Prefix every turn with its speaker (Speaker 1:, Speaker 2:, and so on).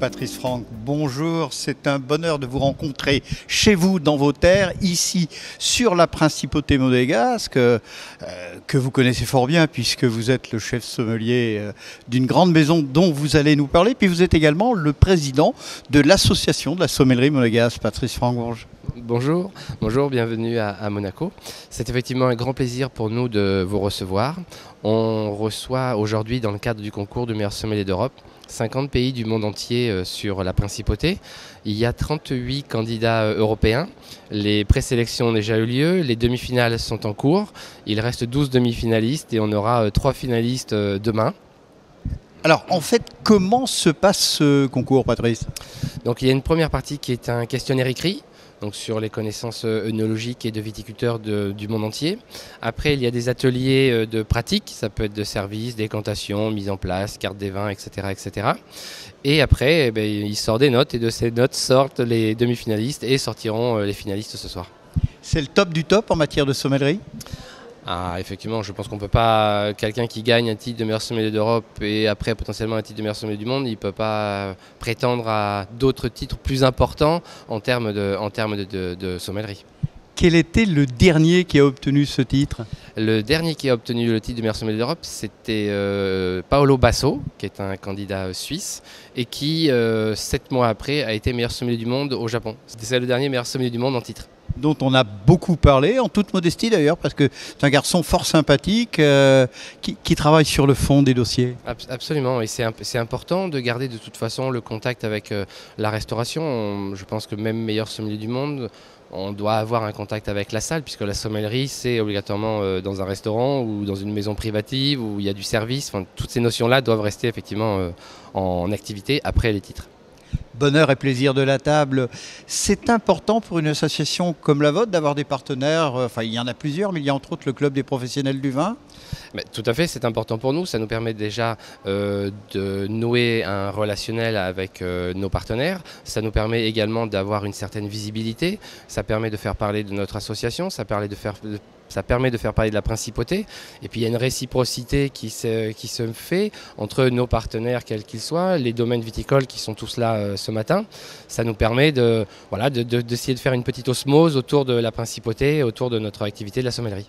Speaker 1: Patrice Franck, bonjour, c'est un bonheur de vous rencontrer chez vous, dans vos terres, ici sur la principauté monégasque, que vous connaissez fort bien puisque vous êtes le chef sommelier d'une grande maison dont vous allez nous parler, puis vous êtes également le président de l'association de la sommellerie monégasque. Patrice Franck, bonjour.
Speaker 2: Bonjour, bienvenue à Monaco. C'est effectivement un grand plaisir pour nous de vous recevoir. On reçoit aujourd'hui, dans le cadre du concours du meilleur sommelier d'Europe, 50 pays du monde entier sur la principauté. Il y a 38 candidats européens. Les présélections ont déjà eu lieu, les demi-finales sont en cours. Il reste 12 demi-finalistes et on aura 3 finalistes demain.
Speaker 1: Alors, en fait, comment se passe ce concours, Patrice?
Speaker 2: Donc, il y a une première partie qui est un questionnaire écrit, donc sur les connaissances œnologiques et de viticulteurs du monde entier. Après, il y a des ateliers de pratique, ça peut être de service, décantation, mise en place, carte des vins, etc. etc. Et après, il sort des notes et de ces notes sortent les demi-finalistes et sortiront les finalistes ce soir.
Speaker 1: C'est le top du top en matière de sommellerie?
Speaker 2: Ah, effectivement, je pense qu'on ne peut pas, quelqu'un qui gagne un titre de meilleur sommelier d'Europe et après potentiellement un titre de meilleur sommelier du monde, il ne peut pas prétendre à d'autres titres plus importants en termes de sommellerie.
Speaker 1: Quel était le dernier qui a obtenu ce titre?
Speaker 2: Le dernier qui a obtenu le titre de meilleur sommelier d'Europe, c'était Paolo Basso, qui est un candidat suisse et qui, 7 mois après, a été meilleur sommelier du monde au Japon. C'est le dernier meilleur sommelier du monde en titre.
Speaker 1: Dont on a beaucoup parlé, en toute modestie d'ailleurs, parce que c'est un garçon fort sympathique qui travaille sur le fond des dossiers.
Speaker 2: Absolument, et c'est important de garder de toute façon le contact avec la restauration. Je pense que même meilleur sommelier du monde, on doit avoir un contact avec la salle, puisque la sommellerie, c'est obligatoirement dans un restaurant ou dans une maison privative où il y a du service. Enfin, toutes ces notions-là doivent rester effectivement en activité après les titres.
Speaker 1: Bonheur et plaisir de la table. C'est important pour une association comme la vôtre d'avoir des partenaires. Enfin, il y en a plusieurs, mais il y a entre autres le Club des professionnels du vin.
Speaker 2: Mais tout à fait, c'est important pour nous. Ça nous permet déjà de nouer un relationnel avec nos partenaires. Ça nous permet également d'avoir une certaine visibilité. Ça permet de faire parler de notre association. Ça permet de faire parler de la principauté. Et puis il y a une réciprocité qui se fait entre nos partenaires, quels qu'ils soient, les domaines viticoles qui sont tous là ce matin. Ça nous permet d'essayer de faire une petite osmose autour de la principauté, autour de notre activité de la sommellerie.